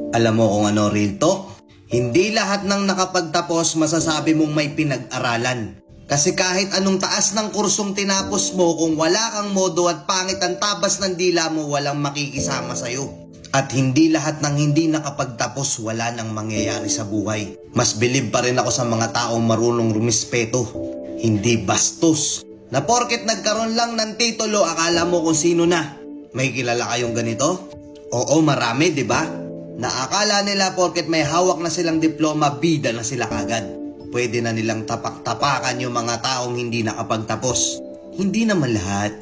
Alam mo kung ano, real talk? Hindi lahat ng nakapagtapos masasabi mong may pinag-aralan. Kasi kahit anong taas ng kursong tinapos mo, kung wala kang modo at pangit ang tabas ng dila mo, walang makikisama sa'yo. At hindi lahat ng hindi nakapagtapos wala nang mangyayari sa buhay. Mas bilib pa rin ako sa mga taong marunong rumispeto, hindi bastos. Na porket nagkaroon lang ng titulo, akala mo kung sino na. May kilala kayong ganito? Oo, marami, di ba? Naakala nila porket may hawak na silang diploma, bida na sila kagad. Pwede na nilang tapak-tapakan yung mga taong hindi nakapagtapos. Hindi naman lahat.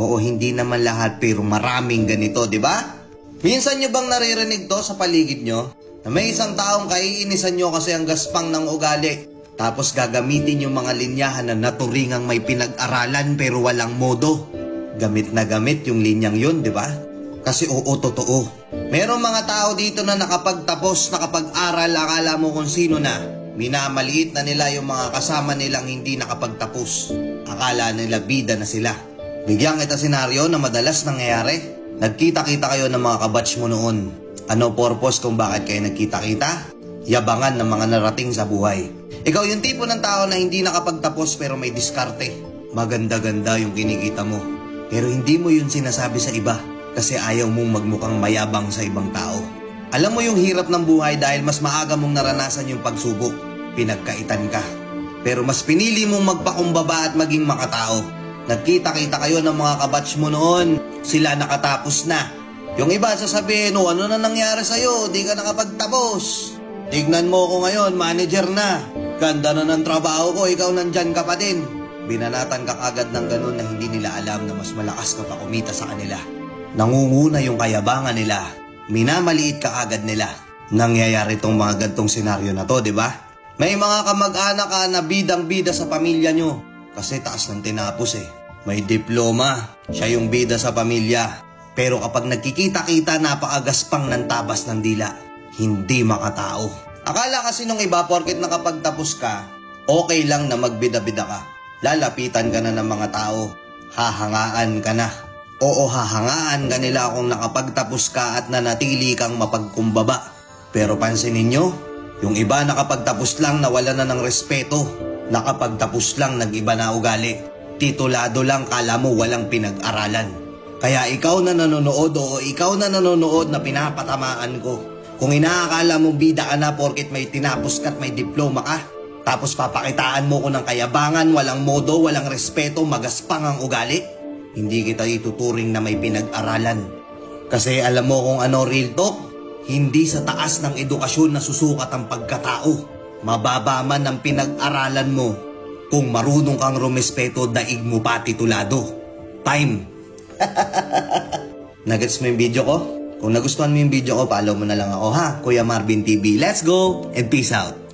Oo, hindi naman lahat, pero maraming ganito, di ba? Minsan nyo bang naririnig to sa paligid nyo? Na may isang taong kaiinisan nyo kasi ang gaspang ng ugali. Tapos gagamitin yung mga linyahan na naturingang may pinag-aralan pero walang modo. Gamit na gamit yung linyang yun, di ba? Kasi oo, totoo. Merong mga tao dito na nakapagtapos, nakapag-aral, akala mo kung sino na. Minamaliit na nila yung mga kasama nilang hindi nakapagtapos. Akala nila bida na sila. Bigyan kita senaryo na madalas nangyayari. Nagkita-kita kayo ng mga kabatch mo noon. Ano purpose kung bakit kayo nagkita-kita? Yabangan ng mga narating sa buhay. Ikaw yung tipo ng tao na hindi nakapagtapos pero may diskarte. Maganda-ganda yung kinikita mo. Pero hindi mo yun sinasabi sa iba kasi ayaw mong magmukhang mayabang sa ibang tao. Alam mo yung hirap ng buhay dahil mas maaga mong naranasan yung pagsubok. Pinagkaitan ka. Pero mas pinili mong magpakumbaba at maging makatao. Nagkita-kita kayo ng mga kabatch mo noon. Sila nakatapos na. Yung iba sasabihin, oh, ano na nangyari sa'yo? Di ka nakapagtapos. Tignan mo ko ngayon, manager na. Ganda na ng trabaho ko, ikaw nandyan ka pa din. Binanatan ka agad ng ganun na hindi nila alam na mas malakas ka pa kumita sa kanila. Nangunguna yung kayabangan nila. Minamaliit ka agad nila. Nangyayari tong mga gantong senaryo na to, di ba? May mga kamag-anak ka na bidang-bida sa pamilya nyo. Kasi taas ng tinapos eh. May diploma. Siya yung bida sa pamilya. Pero kapag nagkikita-kita, napakagaspang ng tabas ng dila. Hindi makatao. Akala kasi nung iba, porket nakapagtapos ka, okay lang na magbida-bida ka. Lalapitan ka na ng mga tao. Hahangaan ka na. Oo, hahangaan ka nila kung nakapagtapos ka at nanatili kang mapagkumbaba. Pero pansinin nyo, yung iba nakapagtapos lang nawala na ng respeto. Nakapagtapos lang nag-iba na ugali. Titulado lang kala mo walang pinag-aralan. Kaya ikaw na nanonood o ikaw na nanonood na pinapatamaan ko. Kung inaakala mo bida ka na porket may tinapos ka at may diploma ka. Tapos papakitaan mo ko ng kayabangan, walang modo, walang respeto, magaspang ang ugali. Hindi kita ituturing na may pinag-aralan. Kasi alam mo kung ano real talk? Hindi sa taas ng edukasyon na susukat ang pagkatao. Mababa man ang pinag-aralan mo. Kung marunong kang rumispeto, daig mo pa titulado. Time. Nagets mo yung video ko? Kung nagustuhan mo yung video ko, follow mo na lang ako ha. Kuya Marvin TV. Let's go and peace out.